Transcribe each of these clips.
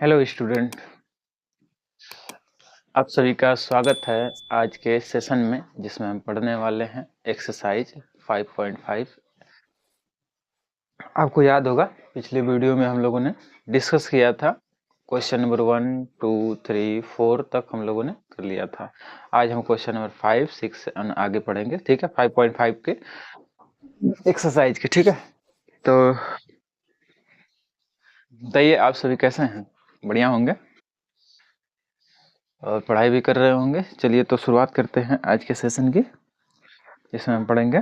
Hello student, आप सभी का स्वागत है आज के सेशन में जिसमें हम पढ़ने वाले हैं एक्सरसाइज 5.5। आपको याद होगा पिछले वीडियो में हम लोगों ने डिस्कस किया था क्वेश्चन नंबर 1, 2, 3, 4 तक हम लोगों ने कर लिया था। आज हम क्वेश्चन नंबर 5, 6 आगे पढ़ेंगे, ठीक है, 5.5 के एक्सरसाइज के, ठीक है। तो बताइए आप सभी कैसे हैं? बढ़िया होंगे और पढ़ाई भी कर रहे होंगे। चलिए तो शुरुआत करते हैं आज के सेशन की, जिसमें हम पढ़ेंगे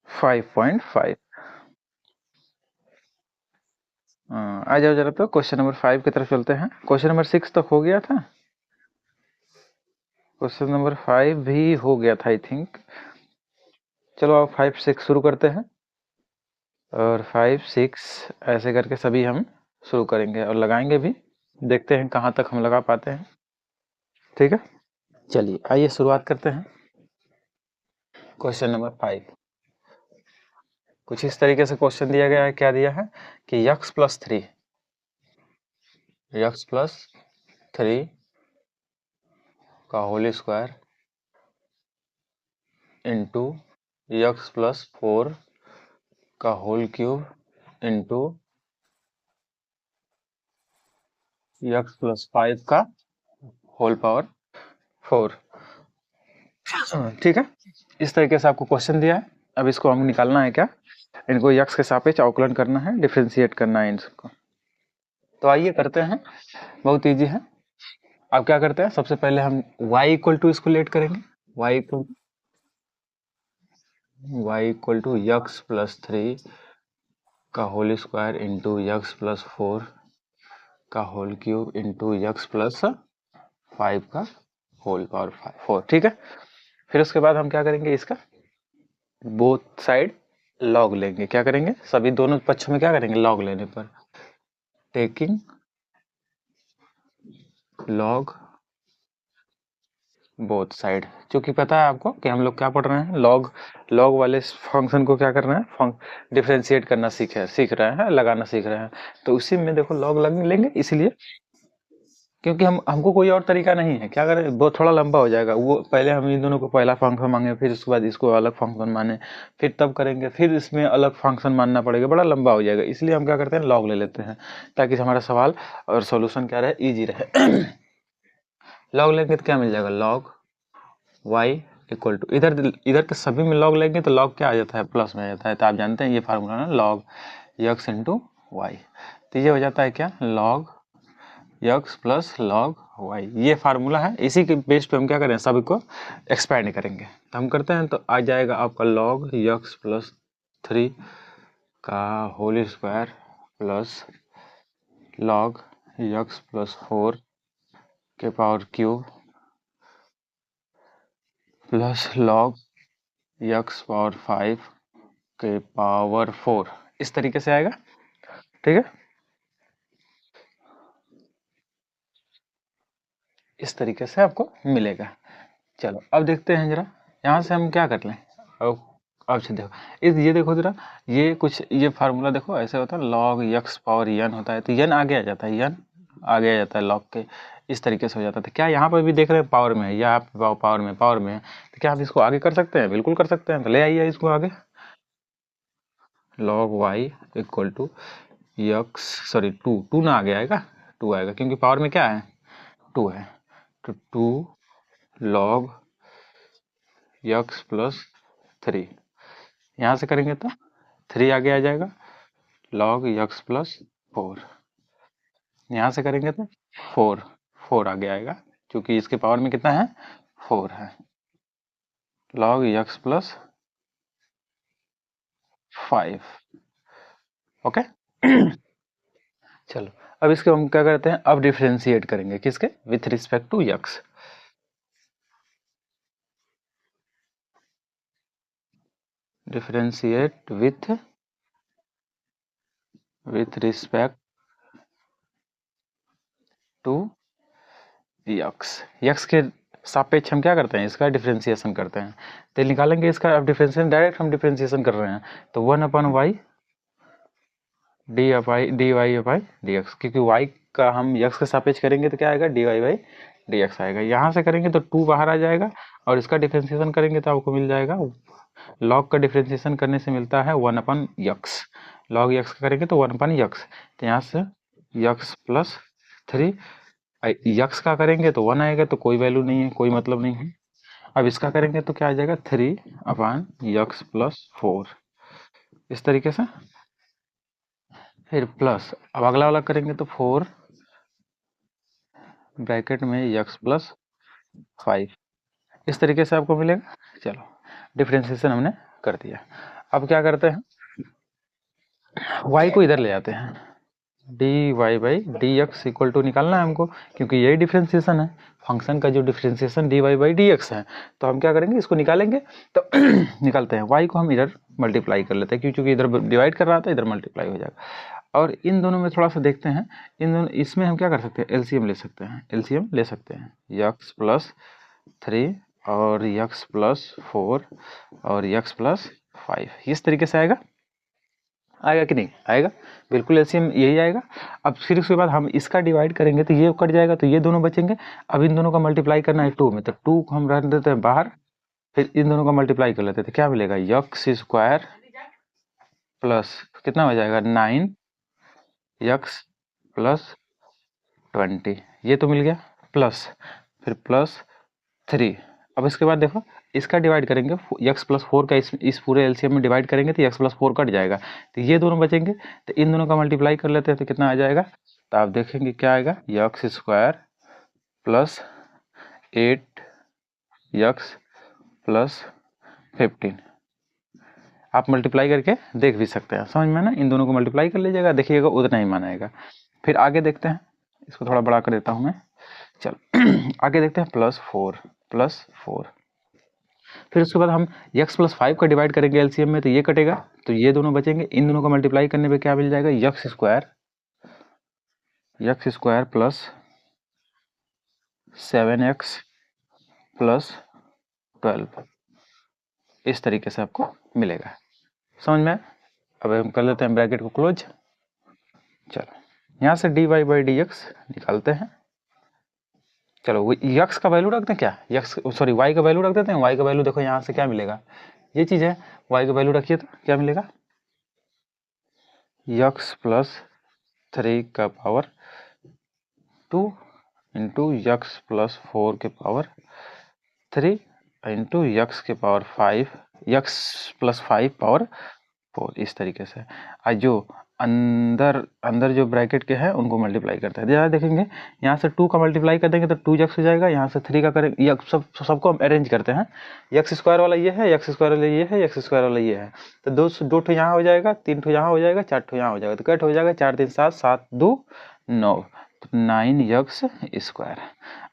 5.5। आ जाओ जरा, तो क्वेश्चन नंबर 5 की तरफ चलते हैं। क्वेश्चन नंबर 6 तक हो गया था, क्वेश्चन नंबर 5 भी हो गया था आई थिंक। चलो अब 5, 6 शुरू करते हैं और 5, 6 ऐसे करके सभी हम शुरू करेंगे और लगाएंगे भी, देखते हैं कहाँ तक हम लगा पाते हैं, ठीक है। चलिए आइए शुरुआत करते हैं। क्वेश्चन नंबर 5 कुछ इस तरीके से क्वेश्चन दिया गया है। क्या दिया है कि x + 3 का होल स्क्वायर इंटू x + 4 का होल क्यूब इंटू x + 5 का होल पावर 4, ठीक है। इस तरीके से आपको क्वेश्चन दिया है। अब इसको हम निकालना है क्या, इनको x के सापेक्ष अवकलन करना है, डिफरेंशिएट करना है इन सबको। तो आइए करते हैं, बहुत इजी है। अब क्या करते हैं, सबसे पहले हम y = इसको लेट करेंगे, y = x + 3 का होल स्क्वायर इंटू x + 4 का होल क्यूब इंटू x + 5 का होल पावर 4, ठीक है। फिर उसके बाद हम क्या करेंगे, इसका बोथ साइड लॉग लेंगे। क्या करेंगे, सभी दोनों पक्षों में क्या करेंगे, लॉग लेने पर टेकिंग लॉग बोथ साइड। क्योंकि पता है आपको कि हम लोग क्या पढ़ रहे हैं, लॉग वाले फंक्शन को क्या कर रहे हैं, डिफरेंशिएट करना सीख रहे हैं, लगाना सीख रहे हैं। तो उसी में देखो लॉग लेंगे, इसलिए क्योंकि हमको कोई और तरीका नहीं है। क्या करें, वो थोड़ा लंबा हो जाएगा। वो पहले हम इन दोनों को पहला फंक्शन मांगे, फिर उसके बाद इसको अलग फंक्शन माने, फिर तब करेंगे, फिर इसमें अलग फंक्शन मानना पड़ेगा, बड़ा लंबा हो जाएगा। इसलिए हम क्या करते हैं, लॉग ले लेते हैं, ताकि हमारा सवाल और सोल्यूशन क्या रहे, ईजी रहे। लॉग लेंगे तो क्या मिल जाएगा, लॉग y = इधर के सभी में लॉग लेंगे तो लॉग क्या आ जाता है, प्लस में आ जाता है। तो आप जानते हैं ये फार्मूला ना, लॉग x × y। तो ये हो जाता है क्या, लॉग x + log y, ये फार्मूला है। इसी के बेस पे हम क्या करें, सभी को एक्सपैंड करेंगे। तो हम करते हैं, तो आ जाएगा आपका log x + 3 का whole square plus log x + 4 के power cube plus log x power 5 के पावर 4, इस तरीके से आएगा, ठीक है। इस तरीके से आपको मिलेगा। चलो अब देखते हैं जरा, यहाँ से हम क्या कर लें। अब से देखो, ये देखो जरा, ये कुछ ये फार्मूला देखो ऐसे होता है, log x पावर n होता है, तो n आगे आ जाता है, n आगे आ जाता है log के, इस तरीके से हो जाता है। तो क्या यहाँ पर भी देख रहे हैं पावर में है, या पावर में है, तो क्या आप इसको आगे कर सकते हैं, बिल्कुल कर सकते हैं। तो ले आइए इसको आगे, log y = x, सॉरी 2 ना आगे आएगा, 2 आएगा, क्योंकि पावर में क्या है, 2 है। तो 2 log x + 3, यहाँ से करेंगे तो 3 आगे आ जाएगा, log x + 4, यहाँ से करेंगे तो 4 आगे आएगा, क्योंकि इसके पावर में कितना है, 4 है, log x + 5, ओके। चलो अब इसको हम क्या करते हैं, अब डिफरेंशिएट करेंगे, किसके, with respect to x। Differentiate with respect to x के सापेक्ष हम क्या करते हैं, इसका डिफरेंशिएशन करते हैं। तो निकालेंगे इसका, अब डिफरेंशिएशन डायरेक्ट हम डिफरेंशिएशन कर रहे हैं, तो 1/y D Y by D X, क्योंकि वाई का हम एक्स के सापेक्ष करेंगे तो क्या आएगा, D Y by D X आएगा। यहाँ से करेंगे तो 2 बाहर आ जाएगा और इसका डिफ्रेंसिएशन करेंगे तो आपको मिल जाएगा, लॉग का डिफ्रेंसिएशन करने से मिलता है 1/x, लॉग एक्स का करेंगे तो 1/x, तो यहाँ से x प्लस 3, यक्स का करेंगे तो 1 आएगा, तो कोई वैल्यू नहीं है, कोई मतलब नहीं है। अब इसका करेंगे तो क्या आ जाएगा, 3/x प्लस 4, इस तरीके से। फिर प्लस, अब अगला वाला करेंगे तो 4 ब्रैकेट में x प्लस 5, इस तरीके से आपको मिलेगा। चलो डिफ्रेंसिएशन हमने कर दिया। अब क्या करते हैं, y को इधर ले आते हैं, D Y by D x equal to निकालना है हमको, क्योंकि यही डिफ्रेंसिएशन है, फंक्शन का जो differentiation D Y by D X है। तो हम क्या करेंगे, इसको निकालेंगे, तो निकालते हैं, y को हम इधर मल्टीप्लाई कर लेते हैं, क्योंकि इधर डिवाइड कर रहा था, इधर मल्टीप्लाई हो जाएगा। और इन दोनों में थोड़ा सा देखते हैं, इन दोनों, इसमें हम क्या कर सकते हैं, एलसीएम ले सकते हैं, एलसीएम ले सकते हैं, x प्लस 3 और x प्लस 4 और x प्लस 5, इस तरीके से आएगा, आएगा कि नहीं आएगा, बिल्कुल एलसीएम यही आएगा। अब फिर उसके बाद हम इसका डिवाइड करेंगे तो ये कट जाएगा, तो ये दोनों बचेंगे। अब इन दोनों का मल्टीप्लाई करना है 2 में, तो 2 को हम रख देते हैं बाहर, फिर इन दोनों का मल्टीप्लाई कर लेते हैं, तो क्या मिलेगा, x स्क्वायर प्लस कितना हो जाएगा 9x प्लस 20, ये तो मिल गया, प्लस फिर प्लस 3। अब इसके बाद देखो, इसका डिवाइड करेंगे, x प्लस 4 का इस पूरे एलसीएम में डिवाइड करेंगे तो x प्लस 4 कट जाएगा, तो ये दोनों बचेंगे, तो इन दोनों का मल्टीप्लाई कर लेते हैं तो कितना आ जाएगा, तो आप देखेंगे क्या आएगा, x square plus 8x plus 15, आप मल्टीप्लाई करके देख भी सकते हैं, समझ में ना, इन दोनों को मल्टीप्लाई कर लीजिएगा, देखिएगा उतना ही मानाएगा। फिर आगे देखते हैं, इसको थोड़ा बड़ा कर देता हूँ मैं, चलो आगे देखते हैं, प्लस 4, फिर उसके बाद हम x प्लस 5 का डिवाइड करेंगे एलसीएम में, तो ये कटेगा, तो ये दोनों बचेंगे, इन दोनों का मल्टीप्लाई करने पे क्या मिल जाएगा, x square plus 7x plus 12, इस तरीके से आपको मिलेगा, समझ में। अब हम कर लेते हैं ब्रैकेट को क्लोज, चलो यहाँ से D Y by D X निकालते हैं, चलो x का वैल्यू रख दें, क्या y का वैल्यू रख देते हैं, y का वैल्यू देखो यहाँ से क्या मिलेगा, ये चीज़ है, y का वैल्यू रखिए तो क्या मिलेगा, x प्लस 3 का पावर 2 इंटू x प्लस 4 के पावर 3 इंटू x के पावर 5, x प्लस 5 पावर 4, इस तरीके से। आज जो अंदर जो ब्रैकेट के हैं उनको मल्टीप्लाई करते हैं, ज़्यादा देखेंगे, यहाँ से 2 का मल्टीप्लाई कर देंगे तो 2x हो जाएगा, यहाँ से 3 का करेंगे, ये सबको हम अरेंज करते हैं, x स्क्वायर वाला ये है, x स्क्वायर वाला ये है, x स्क्वायर वाला ये है, तो दो ठो यहाँ हो जाएगा, 3 ठो यहाँ हो जाएगा, 4 ठो यहाँ हो जाएगा, तो कैट हो जाएगा, 4 3 7, 7 2 9, तो 9x स्क्वायर।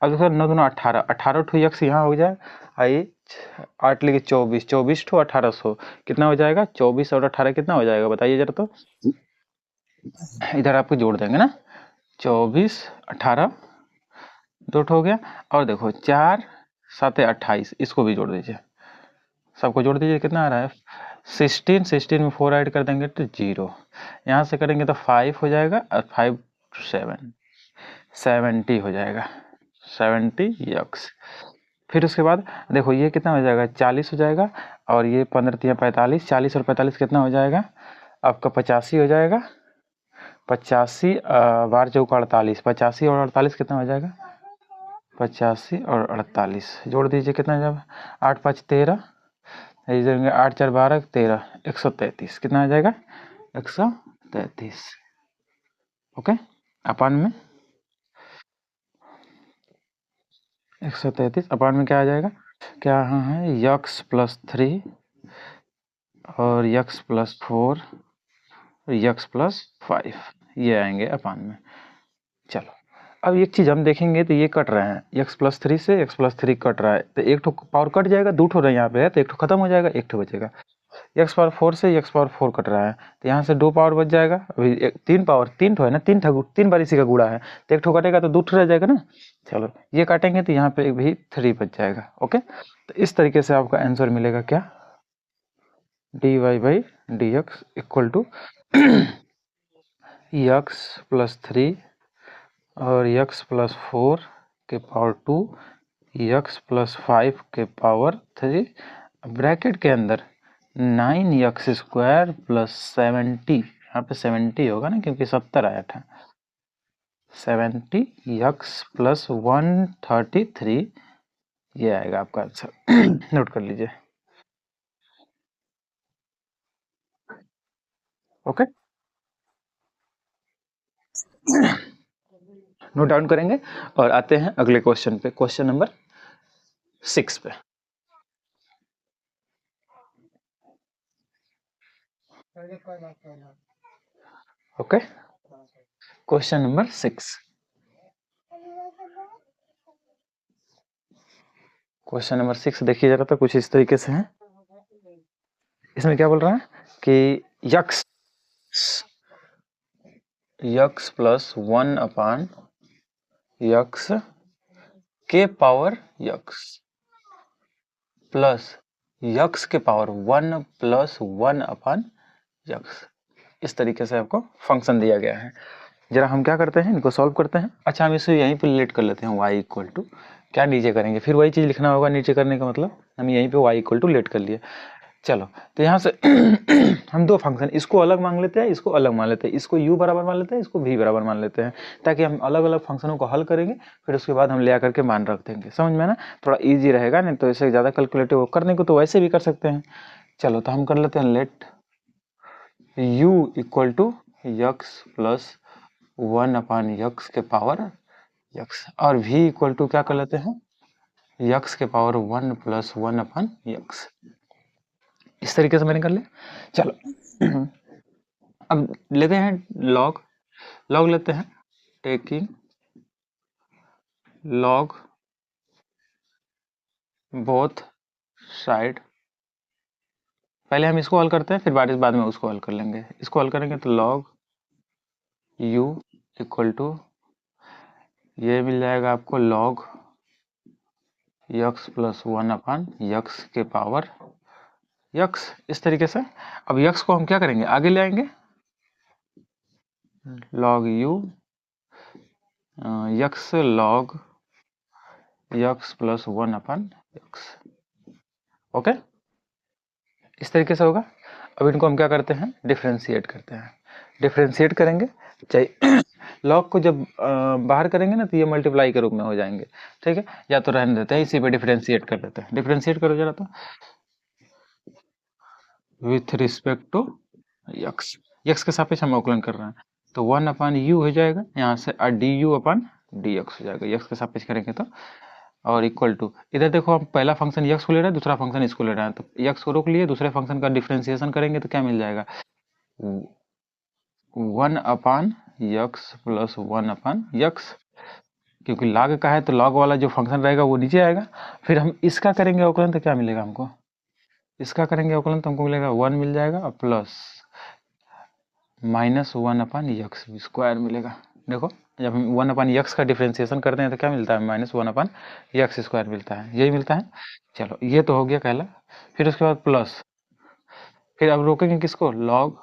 अब देखो 9 2 18, 18 ठो x यहाँ हो जाए, आई 8 लेके 24, 24 ठो 1800, कितना हो जाएगा, 24 और 18 कितना हो जाएगा बताइए जरा, तो इधर आपको जोड़ देंगे ना, 24 18 2 ठो हो गया, और देखो 4 7 28, इसको भी जोड़ दीजिए, सबको जोड़ दीजिए, कितना आ रहा है 16 में 4 ऐड कर देंगे तो 0, यहाँ से करेंगे तो 5 हो जाएगा, और 5 7 70 हो जाएगा, 70x। फिर उसके बाद देखो ये कितना हो जाएगा, 40 हो जाएगा, और ये 15 3 45, 40 और 45 कितना हो जाएगा आपका 85 हो जाएगा, 85 बार चौका 48, 85 और 48 कितना हो जाएगा, 85 और 48 जोड़ दीजिए, कितना जाएगा 8 5 13, 8 4 12 13, 133, कितना आ जाएगा 133, ओके, अपान में 133, अपान में क्या आ जाएगा, क्या है x प्लस 3 और x प्लस 4 x प्लस 5, ये आएंगे अपान में। चलो अब एक चीज़ हम देखेंगे, तो ये कट रहे हैं, x प्लस 3 से x प्लस 3 कट रहा है, तो एक ठो पावर कट जाएगा, 2 ठो यहाँ पे है, तो एक ठो खत्म हो जाएगा, एक ठो बचेगा, x पावर 4 से x पावर 4 कट रहा है, तो यहाँ से 2 पावर बच जाएगा, अभी 3 पावर 3 ठो है ना, 3 बार इसी का गुणा है, तो एक ठो कटेगा तो 2 ठो रह जाएगा ना, चलो ये काटेंगे तो यहाँ पे भी 3 बच जाएगा, ओके। तो इस तरीके से आपका आंसर मिलेगा क्या, D Y by D x equal to X plus 3 और यक्स प्लस 4 के पावर 2 यक्स प्लस 5 के पावर 3 ब्रैकेट के अंदर 9 स्क्वायर प्लस 70, यहाँ पे 70 होगा ना क्योंकि 70 आया था, 70 यक्स प्लस 133, ये आएगा आपका आंसर। नोट कर लीजिए। ओके, नोट डाउन करेंगे और आते हैं अगले क्वेश्चन पे, क्वेश्चन नंबर 6 पे। Okay, question number 6। Question number 6 देखिए जरा, तो कुछ इस तरीके से है। इसमें क्या बोल रहा है कि x x plus 1 upon x के पावर यक्स प्लस यक्स के पावर 1 प्लस 1 अपान यक्स, इस तरीके से आपको फंक्शन दिया गया है। जरा हम क्या करते हैं, इनको सॉल्व करते हैं। अच्छा, हम इसे यहीं पे रिलेट कर लेते हैं, y इक्वल टू क्या नीचे करेंगे, फिर वही चीज़ लिखना होगा नीचे करने का मतलब, हम यहीं पे y इक्वल टू लेट कर लिए। चलो, तो यहाँ से हम दो फंक्शन, इसको अलग मान लेते हैं, इसको अलग मान लेते हैं, इसको u बराबर मान लेते हैं, इसको v बराबर मान लेते हैं, ताकि हम अलग अलग फंक्शनों को हल करेंगे, फिर उसके बाद हम ले आकर के मान रख देंगे। समझ में ना, थोड़ा ईजी रहेगा, नहीं तो इसे ज़्यादा कैलकुलेटिव करने को तो वैसे भी कर सकते हैं। चलो, तो हम कर लेते हैं let u equal to X plus 1 upon x के पावर यक्स, और v इक्वल टू क्या कर लेते हैं, यक्स के पावर 1 प्लस 1 अपान यक्स। इस तरीके से मैंने कर लिया। चलो, अब लेते हैं लॉग, लॉग लेते हैं, टेकिंग लॉग बोथ साइड। पहले हम इसको हल करते हैं, फिर बाद में उसको हल कर लेंगे। इसको हल करेंगे तो लॉग u इक्वल टू, ये मिल जाएगा आपको log x plus 1 upon x के पावर यक्स, इस तरीके से। अब यक्स को हम क्या करेंगे, आगे ले आएंगे, log u x log x plus 1 upon x. Okay, इस तरीके से होगा। अब इनको हम क्या करते हैं, डिफ्रेंशिएट करते हैं। डिफ्रेंशिएट करेंगे, चाहिए लॉग को जब बाहर करेंगे ना तो ये मल्टीप्लाई के रूप में हो जाएंगे, ठीक है। या तो रहने देते हैं, इसी पे डिफ्रेंशिएट कर देते हैं। डिफ्रेंशिएट करो जरा, तो with respect to X, X के सापेक्ष हम अवकलन कर रहे हैं, तो 1 अपान यू हो जाएगा, यहाँ से D you upon D x हो जाएगा, यक्स के सापेक्ष करेंगे तो। और इक्वल टू, इधर देखो हम पहला फंक्शन यक्स को ले रहे हैं, दूसरा फंक्शन इसको ले रहे हैं, तो यक्स को रोक लिए, दूसरे फंक्शन का डिफ्रेंसिएशन करेंगे तो क्या मिल जाएगा, 1 upon x plus 1 upon x, क्योंकि लॉग का है तो लॉग वाला जो फंक्शन रहेगा वो नीचे आएगा। फिर हम इसका करेंगे अवकलन तो क्या मिलेगा हमको, इसका करेंगे अवकलन तो हमको मिलेगा 1 मिल जाएगा, और plus minus 1 upon x square मिलेगा। देखो, जब हम 1 अपान यक्स का डिफ्रेंसिएशन करते हैं तो क्या मिलता है, माइनस 1 अपान यक्स स्क्वायर मिलता है, यही मिलता है। चलो, ये तो हो गया पहला। फिर उसके बाद प्लस, फिर अब रोकेंगे किसको, log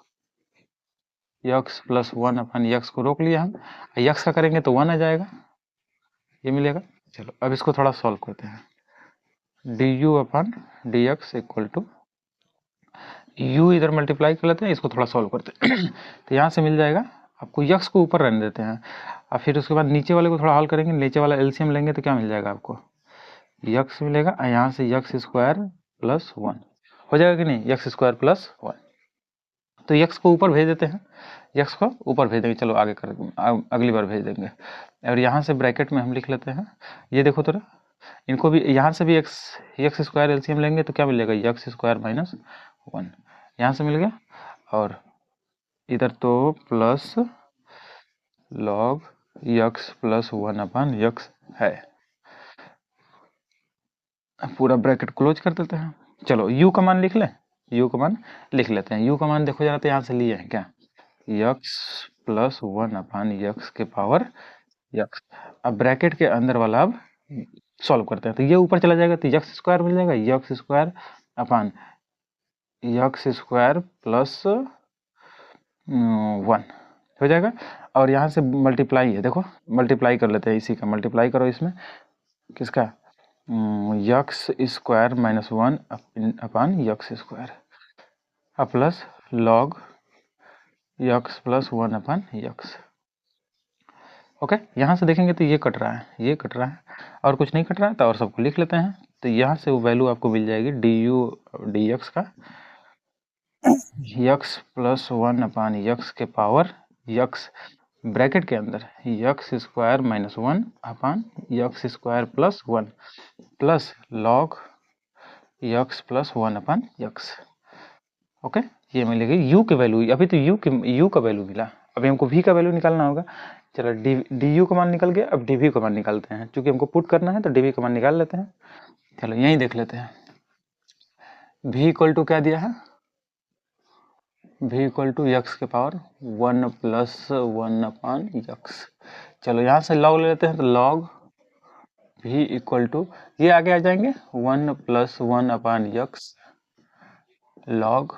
x plus 1 upon x को रोक लिया हम, यक्स का करेंगे तो 1 आ जाएगा, ये मिलेगा। चलो, अब इसको थोड़ा सॉल्व करते हैं। D you upon D x equal to, U इधर मल्टीप्लाई कर लेते हैं, इसको थोड़ा सॉल्व करते हैं। तो यहाँ से मिल जाएगा आपको, यक्स को ऊपर रहने देते हैं, और फिर उसके बाद नीचे वाले को थोड़ा हल करेंगे, नीचे वाला एलसीएम लेंगे तो क्या मिल जाएगा आपको, यक्स मिलेगा, और यहाँ से यक्स स्क्वायर प्लस 1 हो जाएगा कि नहीं, यक्स स्क्वायर प्लस 1। तो यक्स को ऊपर भेज देते हैं, यक्स को ऊपर भेज देंगे, चलो आगे कर, अगली बार भेज देंगे। और यहाँ से ब्रैकेट में हम लिख लेते हैं, ये देखो तो, इनको भी यहाँ से भी यक्स स्क्वायर एलसीएम लेंगे तो क्या मिलेगा, यक्स स्क्वायर माइनस 1, यहाँ से मिल गया। और इधर तो plus log x plus 1 upon X है, पूरा ब्रैकेट क्लोज कर देते हैं। चलो, u का मान लिख लें, u का मान लिख लेते हैं। u का मान देखो जरा, तो यहाँ से लिए हैं क्या, यक्स प्लस 1 अपान यक्स के पावर यक्स। अब ब्रैकेट के अंदर वाला अब सॉल्व करते हैं, तो ये ऊपर चला जाएगा तो यक्स स्क्वायर मिल जाएगा, x square upon x square plus 1, हो जाएगा। और यहाँ से मल्टीप्लाई है, देखो मल्टीप्लाई कर लेते हैं, इसी का मल्टीप्लाई करो इसमें, किसका, x square minus 1 upon x square plus log x plus 1 upon x. Okay, यहाँ से देखेंगे तो ये कट रहा है, ये कट रहा है, और कुछ नहीं कट रहा है, तो और सबको लिख लेते हैं। तो यहाँ से वो वैल्यू आपको मिल जाएगी डी यू डी एक्स का, यक्स प्लस 1 अपान यक्स के पावर यक्स ब्रैकेट के अंदर x square minus 1 upon x square plus 1 plus log x plus 1 upon x. Okay, ये मिलेगी यू की वैल्यू, अभी तो यू का वैल्यू मिला, अभी हमको v का वैल्यू निकालना होगा। चलो डी यू का मान निकल गया, अब डी वी का मान निकालते हैं, क्योंकि हमको पुट करना है तो डी वी का मान निकाल लेते हैं। चलो यहीं देख लेते हैं, v इक्वल टू क्या दिया है, v इक्वल टू यक्स के पावर 1 प्लस 1 अपान यक्स। चलो यहाँ से लॉग ले लेते हैं, तो लॉग v इक्वल टू, ये आगे आ जाएंगे 1 plus 1 upon X log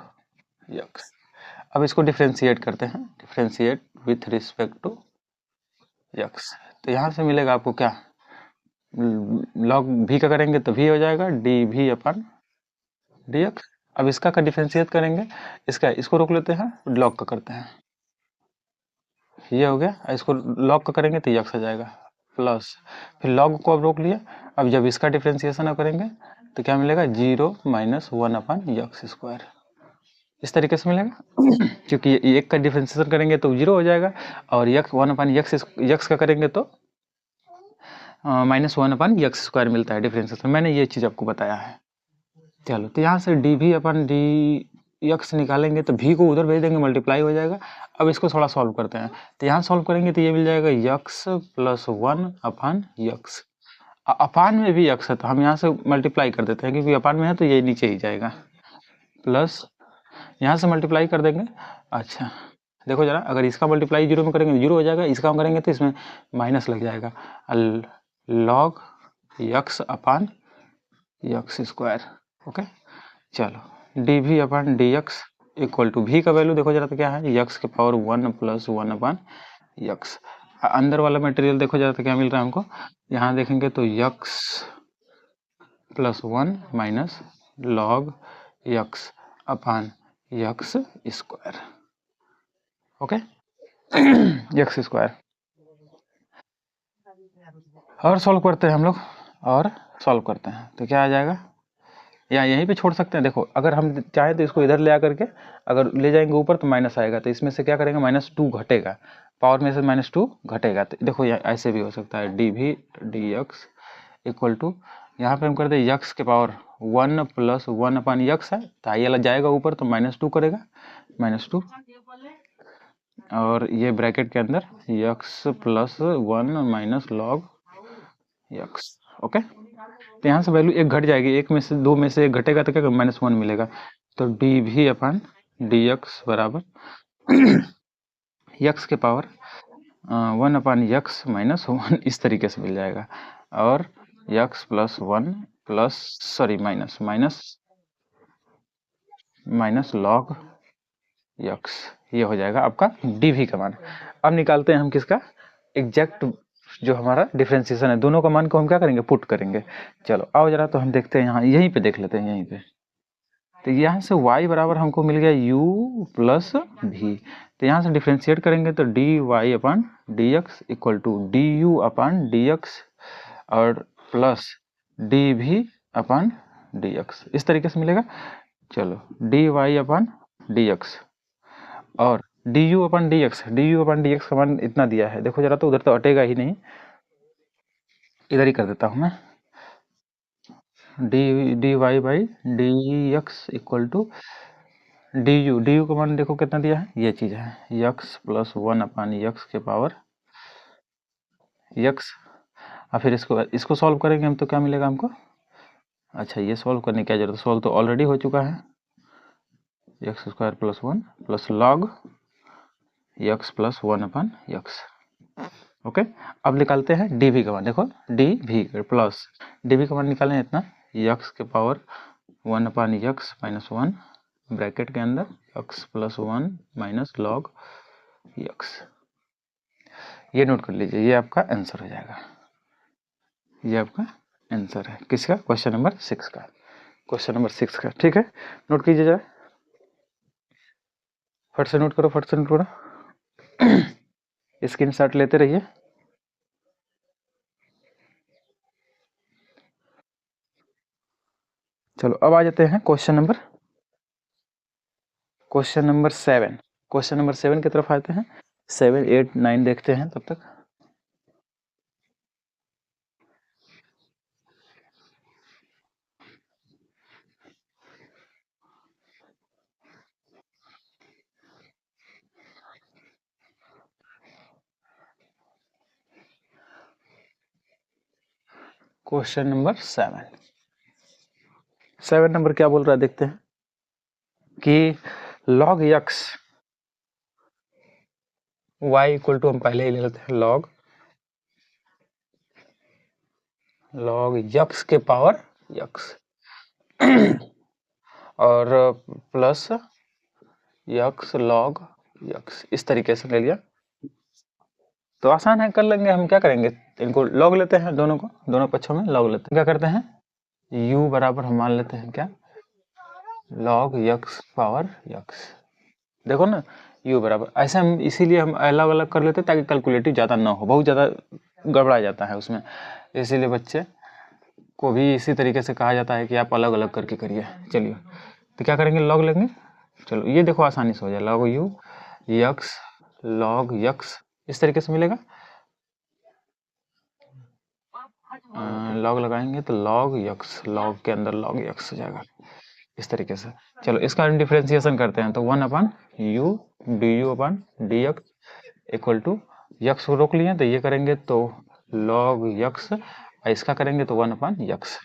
X. अब इसको डिफ्रेंशिएट करते हैं, differentiate with respect to x. तो यहाँ से मिलेगा आपको क्या, लॉग v का करेंगे तो v हो जाएगा D we upon D X. अब इसका का डिफ्रेंशिएट करेंगे, इसका इसको रोक लेते हैं, लॉग का करते हैं, ये हो गया। इसको लॉग का करेंगे तो यक्स आ जाएगा प्लस, फिर लॉग को अब रोक लिया। अब जब इसका डिफ्रेंशिएशन अब करेंगे तो क्या मिलेगा, 0 माइनस 1 अपान यक्स स्क्वायर, इस तरीके से मिलेगा। क्योंकि एक का डिफ्रेंशिएशन करेंगे तो 0 हो जाएगा, और यक्स 1 अपान यक्स का करेंगे तो माइनस 1 अपान यक्स स्क्वायर मिलता है डिफ्रेंशिएशन। मैंने ये चीज़ आपको बताया है। चलो, तो यहाँ से D we upon D X निकालेंगे तो v को उधर भेज देंगे, मल्टीप्लाई हो जाएगा। अब इसको थोड़ा सॉल्व करते हैं, तो यहाँ सॉल्व करेंगे तो ये मिल जाएगा यक्स प्लस 1 अपान यक्स। अपान में भी यक्स है तो हम यहाँ से मल्टीप्लाई कर देते हैं, क्योंकि अपान में है तो ये नीचे ही जाएगा, प्लस यहाँ से मल्टीप्लाई कर देंगे। अच्छा देखो जरा, अगर इसका मल्टीप्लाई 0 में करेंगे तो 0 हो जाएगा, इसका हम करेंगे तो इसमें माइनस लग जाएगा, log x upon x square. Okay, चलो D we upon D x equal to, v का वैल्यू देखो जरा तो क्या है, यक्स के पावर 1 प्लस 1 अपान यक्स। अंदर वाला मटेरियल देखो जरा तो क्या मिल रहा है हमको, यहाँ देखेंगे तो x plus 1 minus log x upon x square. Okay, x square. और सॉल्व करते हैं हम लोग, और सॉल्व करते हैं तो क्या आ जाएगा, या यहीं पे छोड़ सकते हैं। देखो अगर हम चाहें तो इसको इधर ले आकर के अगर ले जाएंगे ऊपर तो माइनस आएगा, तो इसमें से क्या करेंगे, -2 घटेगा, पावर में से -2 घटेगा। तो देखो ऐसे भी हो सकता है, D V D x equal to, यहाँ पे हम कर दे यक्स के पावर 1 प्लस 1 अपान यक्स है, तो ये जाएगा ऊपर तो -2 करेगा, -2, और ये ब्रैकेट के अंदर X plus 1 minus log x. Okay, तो यहाँ से वैल्यू एक घट जाएगी, एक में से दो में से एक घटेगा तो क्या -1 मिलेगा। तो D we upon D x बराबर यक्स के पावर 1 अपान यक्स माइनस 1 इस तरीके से मिल जाएगा, और x plus 1 plus sorry minus minus log X, ये हो जाएगा आपका डी वी का मान। अब निकालते हैं हम किसका, एग्जैक्ट जो हमारा डिफरेंशिएशन है, दोनों का मान को हम क्या करेंगे, पुट करेंगे। चलो आओ जरा तो हम देखते हैं, यहाँ यहीं पे देख लेते हैं, यहीं पे। तो यहाँ से y बराबर हमको मिल गया u प्लस v, तो यहाँ से डिफ्रेंशिएट करेंगे तो d y upon D x equal to D you upon D x और plus D we upon D x, इस तरीके से मिलेगा। चलो d y upon D x और d u upon D x का मान इतना दिया है, देखो जरा तो उधर तो हटेगा ही नहीं, इधर ही कर देता हूँ मैं, D Y by D x equal to D you का मान देखो कितना दिया है, ये चीज़ है यक्स प्लस 1 अपान यक्स के पावर यक्स। और फिर इसको सॉल्व करेंगे हम तो क्या मिलेगा हमको, अच्छा ये सॉल्व करने की क्या जरूरत, सॉल्व तो ऑलरेडी हो चुका है, X square plus 1 plus log x plus 1 upon x. Okay, अब निकालते हैं डी वी का मान, देखो D V plus D V का मान निकालें इतना, यक्स के power 1 upon X minus 1 bracket के अंदर X plus 1 minus log X. ये नोट कर लीजिए, ये आपका आंसर हो जाएगा। ये आपका आंसर है किसका? क्वेश्चन नंबर 6 का। क्वेश्चन नंबर 6 का, ठीक है। नोट कीजिए जरा, फट से नोट करो, फट से नोट करो। स्क्रीनशॉट लेते रहिए। चलो अब आ जाते हैं क्वेश्चन नंबर 7। क्वेश्चन नंबर 7 की तरफ आते हैं। 7, 8, 9 देखते हैं तब तक। क्वेश्चन नंबर 7 नंबर क्या बोल रहा है देखते हैं कि log x y equal to, हम पहले ही ले लेते हैं log x के पावर x और प्लस x log x, इस तरीके से ले लिया तो आसान है, कर लेंगे। हम क्या करेंगे, इनको log लेते हैं, दोनों को, दोनों पक्षों में log लेते हैं। क्या करते हैं, u बराबर हम मान लेते हैं क्या, log x पावर x। देखो ना, u बराबर, ऐसे हम इसीलिए हम अलग अलग कर लेते हैं ताकि कैलकुलेटिव ज़्यादा ना हो, बहुत ज़्यादा गड़बड़ा जाता है उसमें, इसीलिए बच्चे को भी इसी तरीके से कहा जाता है कि आप अलग अलग करके करिए। चलिए तो क्या करेंगे, लॉग लेंगे। चलो ये देखो आसानी से हो जाए, log you x log x, इस तरीके से मिलेगा। लॉग लगाएंगे तो लॉग यक्स, लॉग के अंदर लॉग यक्स हो जाएगा इस तरीके से। चलो इसका डिफरेंशिएशन करते हैं तो 1/u du/dx equal to, x को रोक लिए तो ये करेंगे तो लॉग यक्स, इसका करेंगे तो 1/x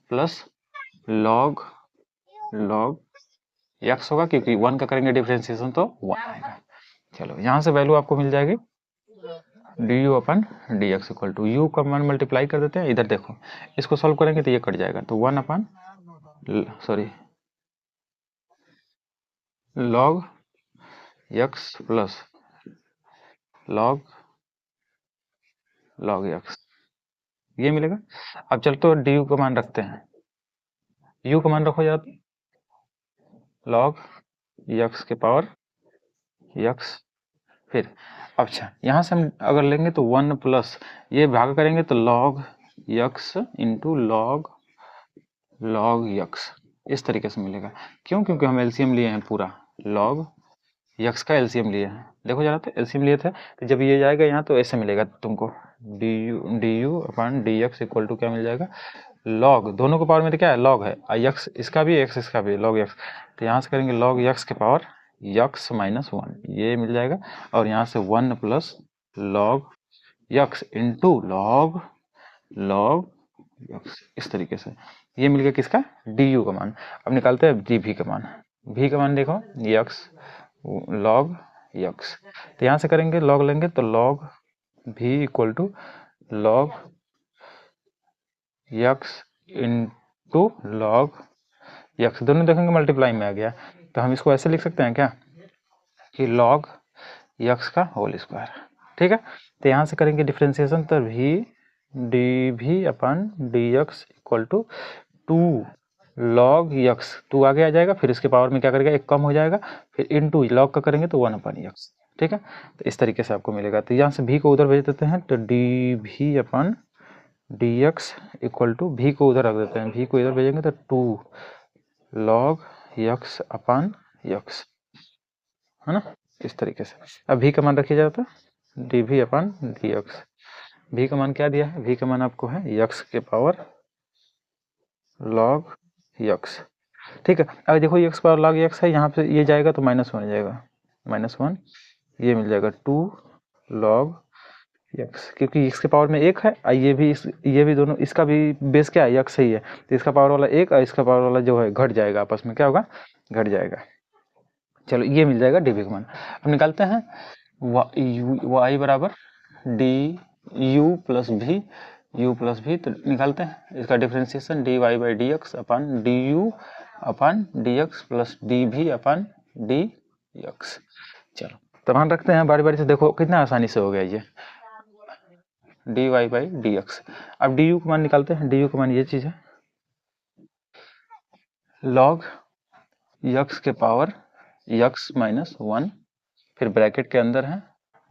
प्लस लॉग यक्स होगा, क्योंकि 1 का करेंगे डिफरेंशिएशन तो 1 आएगा। चलो यहाँ से वैल्यू आपको मिल जाएगी du/dx इक्वल टू, u का मान मल्टीप्लाई कर देते हैं, इधर देखो इसको सॉल्व करेंगे तो ये कट जाएगा तो 1 log x plus log x, ये मिलेगा। अब चल तो du का मान रखते हैं, u का मान रखो यार, log x के पावर x। फिर अच्छा यहाँ से हम अगर लेंगे तो 1 प्लस, ये भाग करेंगे तो log x into log x, इस तरीके से मिलेगा। क्यों? क्योंकि हम एलसीएम लिए हैं पूरा, log x का एलसीएम लिए हैं। देखो जरा, तो एलसीएम लिए थे तो जब ये जाएगा यहाँ तो ऐसे मिलेगा तुमको, du/dx इक्वल टू क्या मिल जाएगा, log, दोनों के पावर में तो क्या है, log है, x इसका भी x इसका भी, log x। तो यहाँ से करेंगे log x के पावर x माइनस 1, ये मिल जाएगा। और यहाँ से 1 plus log x into log x, इस तरीके से ये मिल गया किसका, du का मान। अब निकालते हैं dv का मान। v का मान देखो, x log x, तो यहाँ से करेंगे log लेंगे तो log v equal to log x into log x, दोनों देखेंगे मल्टीप्लाई में आ गया, तो हम इसको ऐसे लिख सकते हैं क्या कि log x का होल स्क्वायर, ठीक है। तो यहाँ से करेंगे डिफरेंशिएशन तो v dv/dx equal to 2 log x, 2 आगे आ जाएगा, फिर इसके पावर में क्या करेगा, एक कम हो जाएगा, फिर इनटू log का करेंगे तो 1/x, ठीक है। तो इस तरीके से आपको मिलेगा। तो यहाँ से v को उधर भेज देते हैं तो dv/dx इक्वल टू, v को उधर रख देते हैं, v को इधर भेजेंगे तो 2 log x/x, है ना, इस तरीके से। अब v का मान रखिए जाता है dv/dx, v का मान क्या दिया है, v का मान आपको है x के पावर log x, ठीक है। अब देखो x पावर log x है, यहाँ पे ये जाएगा तो -1 हो जाएगा, -1, ये मिल जाएगा 2 log x, क्योंकि x के पावर में 1 है, ये भी दोनों, इसका भी बेस क्या है, x ही है, तो इसका पावर वाला 1 और इसका पावर वाला जो है घट जाएगा, आपस में क्या होगा, घट जाएगा। चलो ये मिल जाएगा dv का मान। अब निकालते हैं y बराबर u प्लस v, तो निकालते हैं इसका डिफरेंशिएशन dy/dx/du/dx प्लस dv/dx। चलो तो ध्यान रखते हैं बारी बारी से। देखो कितना आसानी से हो गया ये dy बाई dx। अब du का मान निकालते हैं। du का मान ये चीज है log x के पावर x माइनस 1, फिर ब्रैकेट के अंदर है,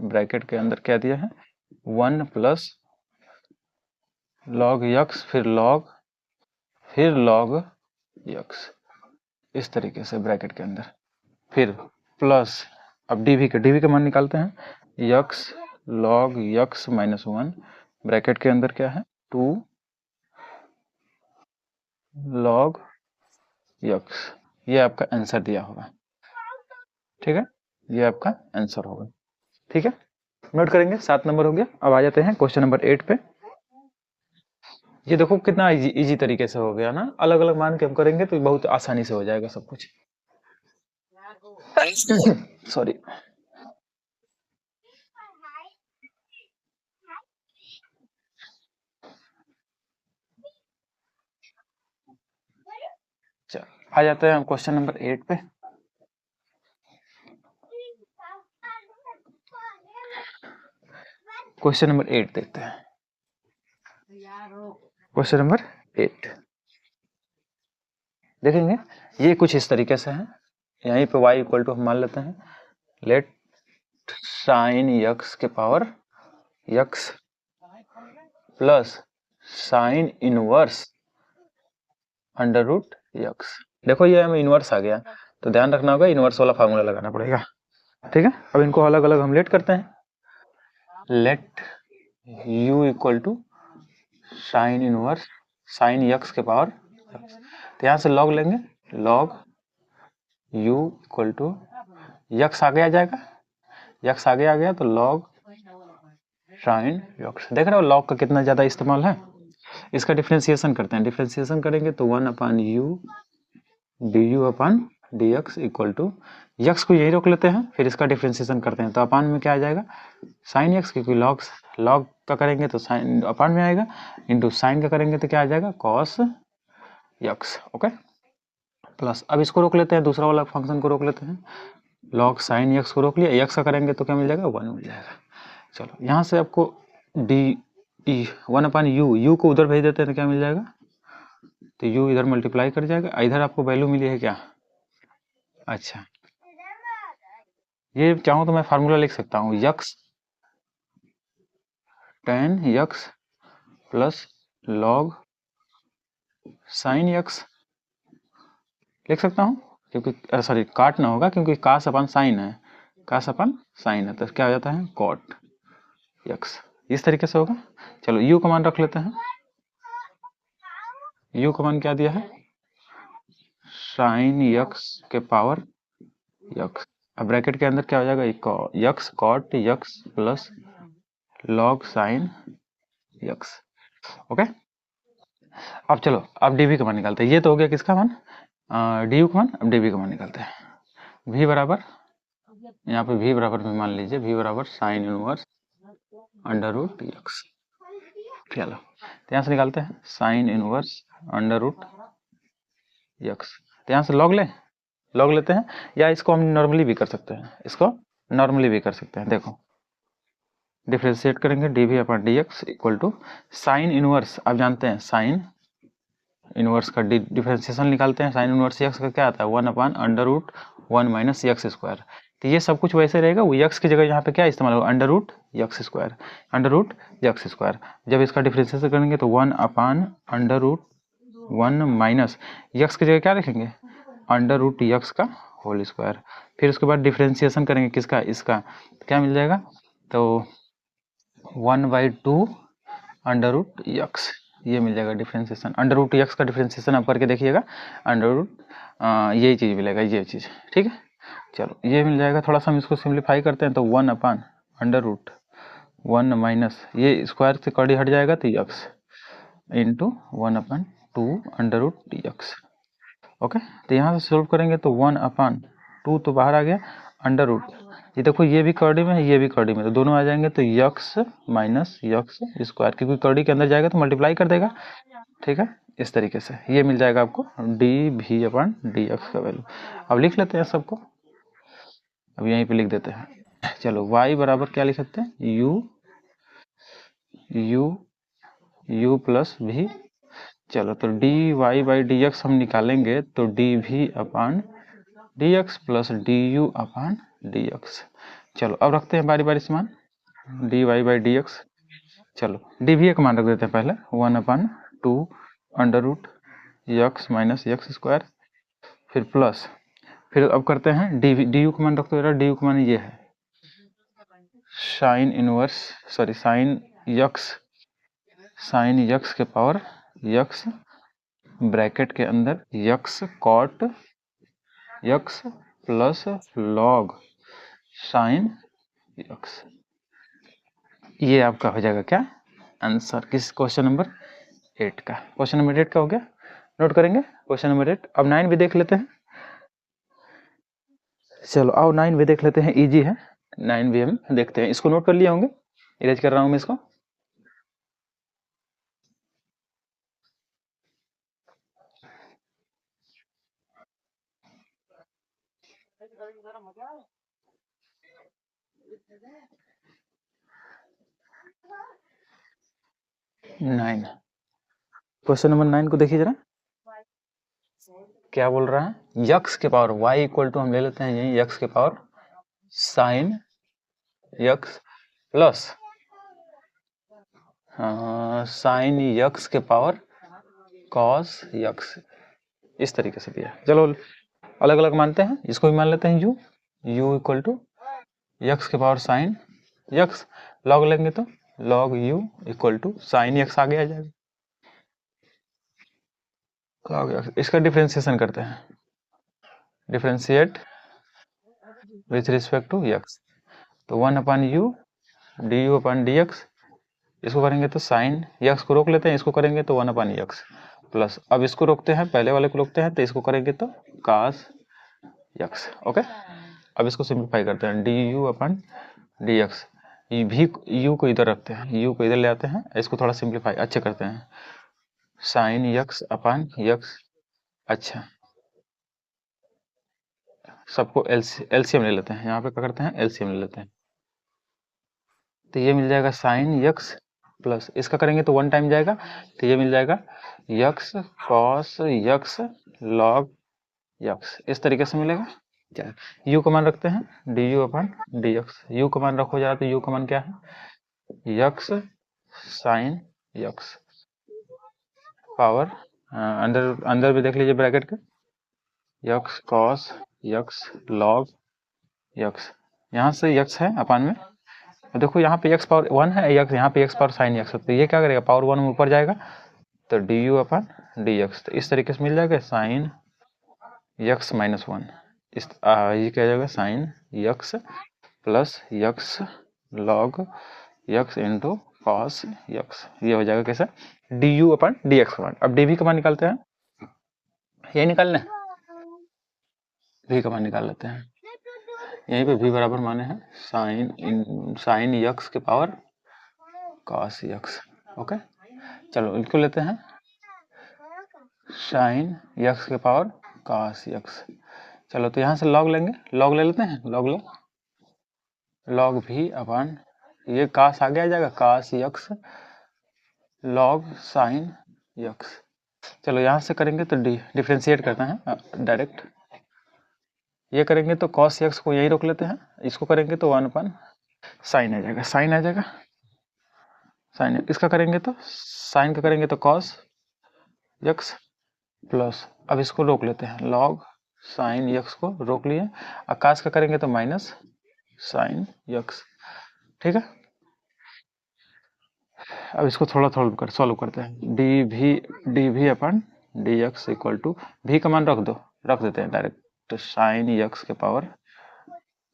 ब्रैकेट के अंदर क्या दिया है 1 प्लस log x, फिर log x, इस तरीके से ब्रैकेट के अंदर, फिर प्लस अब dv का मान निकालते हैं x log x minus 1, bracket के अंदर क्या है 2 log x। ये आपका आंसर दिया होगा, ठीक है, ये आपका आंसर होगा, ठीक है, नोट करेंगे। 7 नंबर हो गया। अब आ जाते हैं क्वेश्चन नंबर 8 पे। ये देखो कितना इजी तरीके से हो गया ना, अलग अलग मान के हम करेंगे तो बहुत आसानी से हो जाएगा सब कुछ। सॉरी। चल आ जाते हैं हम क्वेश्चन नंबर 8 पे। क्वेश्चन नंबर 8 देखते हैं। क्वेश्चन नंबर 8 देखेंगे, ये कुछ इस तरीके से है। यहीं पे y इक्वल टू हम मान लेते हैं लेट साइन x के power x plus sine inverse under root x। देखो ये हमें इनवर्स आ गया, तो ध्यान रखना होगा इनवर्स वाला फार्मूला लगाना पड़ेगा, ठीक है। अब इनको अलग अलग हम लेट करते हैं। Let u equal to sine inverse sine x के पावर, तो यहाँ से लॉग लेंगे, log u equal to x आगे आ जाएगा, x आगे आ गया तो लॉग साइन x। देख रहे हो लॉग का कितना ज्यादा इस्तेमाल है। इसका डिफरेंशिएशन करते हैं, डिफरेंशिएशन करेंगे तो 1 upon u du upon dx equal to x को यही रोक लेते हैं, फिर इसका डिफरेंशिएशन करते हैं तो अपान में क्या आ जाएगा साइन x, क्योंकि लॉग का करेंगे तो साइन अपान में आएगा, इंटू साइन का करेंगे तो क्या आ जाएगा कॉस x। ओके, प्लस अब इसको रोक लेते हैं, दूसरा वाला फंक्शन को रोक लेते हैं, लॉग साइन x को रोक लिया, x का करेंगे तो क्या मिल जाएगा 1 मिल जाएगा। चलो यहाँ से आपको डी 1 अपान u को उधर भेज देते हैं तो क्या मिल जाएगा, तो u इधर मल्टीप्लाई कर जाएगा, इधर आपको वैल्यू मिली है क्या। अच्छा ये चाहूँ तो मैं फार्मूला लिख सकता हूँ x tan x plus log sine x लिख सकता हूँ, क्योंकि सॉरी काटना होगा क्योंकि कास अपन साइन है, कास अपन साइन है तो क्या हो जाता है कॉट x, इस तरीके से होगा। चलो u का मान रख लेते हैं, u का मान क्या दिया है साइन x के पावर x। अब ब्रैकेट के अंदर क्या हो जाएगा x cot x plus log sine x। Okay, अब चलो अब dv का मान निकालते हैं। ये तो हो गया किसका मान du का मान। अब dv का मान निकालते हैं। v बराबर, यहाँ पे v बराबर में मान लीजिए v बराबर sine inverse under root x। चलो तो यहाँ से निकालते हैं sine inverse under root x, तो यहाँ से लॉग लेते हैं, या इसको हम नॉर्मली भी कर सकते हैं, इसको नॉर्मली भी कर सकते हैं। देखो डिफरेंशिएट करेंगे dv upon dx equal to sine inverse, आप जानते हैं साइन इनवर्स का डिफरेंशिएशन निकालते हैं, साइन इनवर्स x का क्या आता है 1 upon under root 1 minus x square. तो ये सब कुछ वैसे रहेगा, वो x की जगह यहाँ पे क्या इस्तेमाल होगा under root x square, under root x square. जब इसका डिफरेंशिएशन करेंगे तो 1 upon under root 1 minus x की जगह क्या रखेंगे अंडर रूट एक्स का होल स्क्वायर, फिर उसके बाद डिफरेंशिएशन करेंगे किसका इसका, तो क्या मिल जाएगा तो 1/2 अंडर रूट एक्स, ये मिल जाएगा डिफरेंशिएशन। अंडर रूट एक्स का डिफरेंशिएशन आप करके देखिएगा, अंडर रूट यही चीज़ मिलेगा, ये चीज़, ठीक है। चलो ये मिल जाएगा, थोड़ा सा हम इसको सिंप्लीफाई करते हैं तो 1 अपान अंडर रूट 1 माइनस ये स्क्वायर से कड़ी हट जाएगा तो एक्स इंटू 1 अपान 2 अंडर रूट एक्स। ओके, तो यहाँ से सोल्व करेंगे तो 1 अपान 2 तो बाहर आ गया, अंडर रूट ये देखो ये भी कर्डी में है ये भी कर्डी में, तो दोनों आ जाएंगे तो यक्स माइनस यक्स स्क्वायर, क्योंकि कर्डी के अंदर जाएगा तो मल्टीप्लाई कर देगा, ठीक है। इस तरीके से ये मिल जाएगा आपको डी भी अपन डी एक्स का वैल्यू। अब लिख लेते हैं सबको, अब यहीं पे लिख देते हैं चलो y बराबर क्या लिख सकते हैं, u प्लस भी। चलो तो dy बाई dx हम निकालेंगे तो dv अपान dx plus du upon dx। चलो अब रखते हैं बारी बारी से मान, dy बाई dx। चलो dv का मान रख देते हैं पहले 1/2 under root x minus x square, फिर प्लस, फिर अब करते हैं du का मान रखते हैं, du का मान ये है साइन इनवर्स साइन x के पावर x ब्रैकेट के अंदर x cot x plus log sine x। ये आपका हो जाएगा क्या आंसर किस क्वेश्चन नंबर 8 का। क्वेश्चन नंबर 8 का हो गया, नोट करेंगे क्वेश्चन नंबर 8। अब 9 भी देख लेते हैं। चलो आओ 9 भी देख लेते हैं, इजी है 9 भी हम देखते हैं। इसको नोट कर लिए होंगे, इरेज कर रहा हूं मैं इसको। नाइन, क्वेश्चन नंबर 9 को देखिए जरा, क्या बोल रहा है, यक्स के पावर y इक्वल टू हम ले लेते हैं यही यक्स के power sine x plus sign x के पावर कॉस यक्स, इस तरीके से दिया। चलो अलग अलग मानते हैं, इसको भी मान लेते हैं u इक्वल टू यक्स के पावर साइन यक्स, लॉग लेंगे तो log u equal to sine x आगे आ जाएगा, लॉग यक्स। इसका डिफरेंशिएशन करते हैं, differentiate with respect to x, तो 1/u du अपन dx, इसको करेंगे तो साइन यक्स को रोक लेते हैं, इसको करेंगे तो 1/x प्लस, अब इसको रोकते हैं, पहले वाले को रोकते हैं तो इसको करेंगे तो cos x। ओके, अब इसको सिंप्लीफाई करते हैं, du अपन dx, भी u को इधर रखते हैं, u को इधर ले आते हैं, इसको थोड़ा सिंप्लीफाई अच्छे करते हैं, साइन x अपन x। अच्छा सबको एलसीएम ले लेते हैं, यहाँ पे क्या करते हैं एलसीएम ले लेते हैं, तो ये मिल जाएगा साइन x प्लस इसका करेंगे तो 1 टाइम जाएगा, तो ये मिल जाएगा x cos x log x, इस तरीके से मिलेगा। u का मान रखते हैं du अपन dx, u का मान रखो जरा, तो u का मान क्या है x साइन x पावर अंदर अंदर भी देख लीजिए ब्रैकेट के x cos x log x, यहाँ से x है अपान में, देखो यहाँ पे x पावर 1 है, x यहाँ पे x पावर साइन x, तो ये क्या करेगा पावर 1 में ऊपर जाएगा, तो du अपन dx, तो इस तरीके से मिल जाएगा साइन x माइनस 1, इस ये क्या जाएगा sine x plus x log x into cos x, ये हो जाएगा कैसा du अपन dx का मान। अब dv का मान निकालते हैं, ये निकालना है, v का मान निकाल लेते हैं, यहीं पे v बराबर माने हैं साइन x के पावर cos x। ओके चलो इनको लेते हैं साइन x के पावर cos x। चलो तो यहाँ से log लेंगे, log ले लेते हैं, log v अपन ये cos आगे आ जाएगा cos x log sine x। चलो यहाँ से करेंगे तो डिफरेंशिएट करना है डायरेक्ट, ये करेंगे तो cos x को यही रोक लेते हैं, इसको करेंगे तो 1 अपन साइन आ जाएगा, साइन आ जाएगा साइन, इसका करेंगे तो साइन का करेंगे तो cos x प्लस, अब इसको रोक लेते हैं log साइन x को रोक लिए, और cos का करेंगे तो माइनस साइन x। ठीक है, अब इसको थोड़ा थोड़ा सॉल्व करते हैं, dv upon dx equal to v का मान रख देते हैं डायरेक्ट, तो साइन x के पावर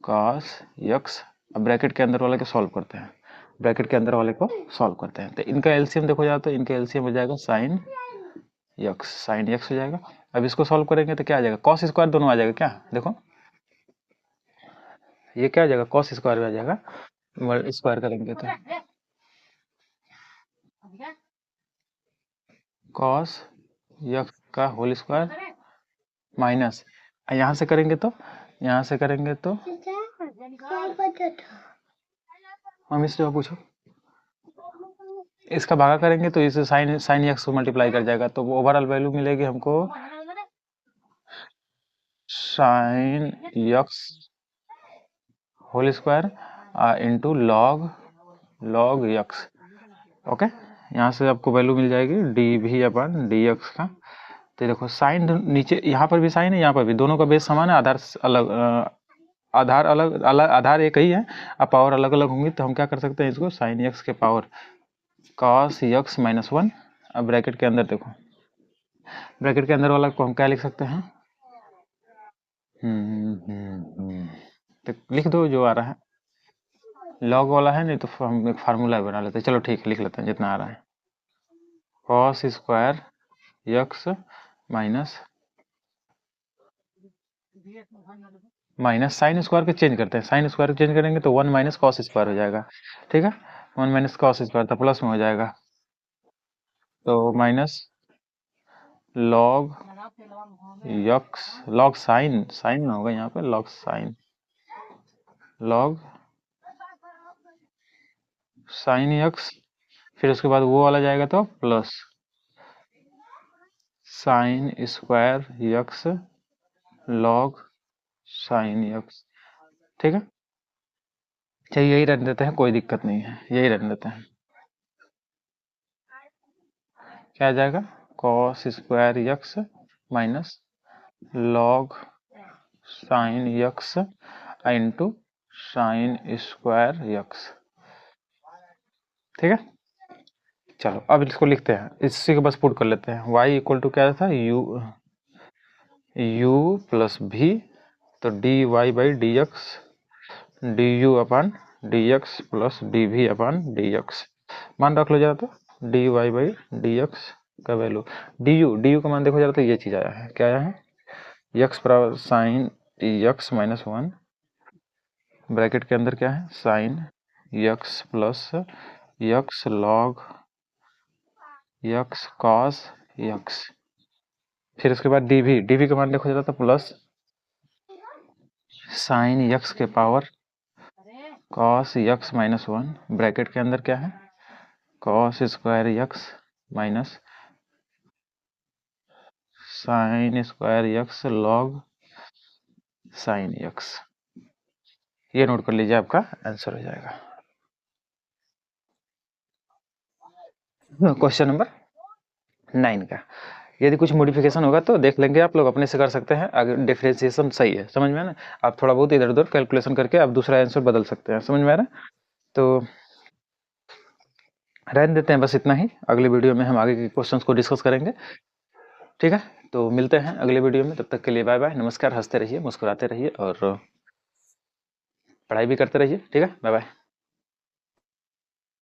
cos x, अब ब्रैकेट के अंदर वाले को सॉल्व करते हैं, ब्रैकेट के अंदर वाले को सॉल्व करते हैं, तो इनका एलसीएम देखो जाए तो इनका एलसीएम हो जाएगा साइन x हो जाएगा। अब इसको सॉल्व करेंगे तो क्या आ जाएगा cos स्क्वायर, दोनों आ जाएगा क्या, देखो ये क्या आ जाएगा cos स्क्वायर में आ जाएगा, स्क्वायर करेंगे तो cos x का होल स्क्वायर माइनस, यहाँ से करेंगे तो मम्मी से जवाब पूछो। इसका भागा करेंगे तो इसे साइन एक्स को मल्टीप्लाई कर जाएगा, तो ओवरऑल वैल्यू मिलेगी हमको sine x whole square into log x. Okay, यहाँ से आपको वैल्यू मिल जाएगी d we upon D x का। तो देखो साइन नीचे, यहाँ पर भी साइन है, यहाँ पर भी, दोनों का बेस समान है, आधार अलग आधार एक ही है, अब पावर अलग अलग होंगी, तो हम क्या कर सकते हैं इसको साइन एक्स के पावर कॉस एक्स माइनस 1। अब ब्रैकेट के अंदर देखो, ब्रैकेट के अंदर वाला को हम क्या लिख सकते हैं, तो लिख दो जो आ रहा है, लॉग वाला है, नहीं तो हम एक फार्मूला बना लेते हैं। चलो ठीक है, लिख लेते हैं जितना आ रहा है, cos square x minus sine square के चेंज करते हैं, साइन स्क्वायर चेंज करेंगे तो 1 माइनस कॉस स्क्वायर हो जाएगा। ठीक है, 1 माइनस कॉस स्क्वायर तो प्लस में हो जाएगा, तो minus log x, log sign में होगा यहाँ पे, लॉग साइन यक्स, फिर उसके बाद वो वाला जाएगा तो plus sine square x log sign x. ठीक है, चलिए यही रख देते हैं, कोई दिक्कत नहीं है, यही रख देते हैं। क्या आ जाएगा, cos square x minus log sign x into sine square x. ठीक है, चलो अब इसको लिखते हैं, इसी को बस पुट कर लेते हैं। y इक्वल टू क्या था, u प्लस भी, तो d Y by D x d u upon D x plus D we upon D x, मान रख लो जरा, तो d Y by D x का वैल्यू डी यू का मान देखो जरा, तो ये चीज आया है, क्या आया है, यक्स बराबर साइन यक्स माइनस 1, ब्रैकेट के अंदर क्या है, sign x plus x log x cos x, फिर उसके बाद डीवी का मान देखो जरा, तो प्लस साइन यक्स के power cos x minus 1, bracket के अंदर क्या है, cos square x minus sine square x log sign x. ये नोट कर लीजिए, आपका आंसर हो जाएगा। क्वेश्चन नंबर 9 का, यदि कुछ मॉडिफिकेशन होगा तो देख लेंगे, आप लोग अपने से कर सकते हैं, अगर डिफरेंशिएशन सही है, समझ में है ना, आप थोड़ा बहुत इधर उधर कैलकुलेशन करके आप दूसरा आंसर बदल सकते हैं, समझ में आ रहा है। तो रहने देते हैं बस इतना ही, अगले वीडियो में हम आगे के क्वेश्चंस को डिस्कस करेंगे। ठीक है, तो मिलते हैं अगले वीडियो में, तब तक के लिए बाय बाय, नमस्कार, हंसते रहिए, मुस्कुराते रहिए और पढ़ाई भी करते रहिए। ठीक है, बाय बाय।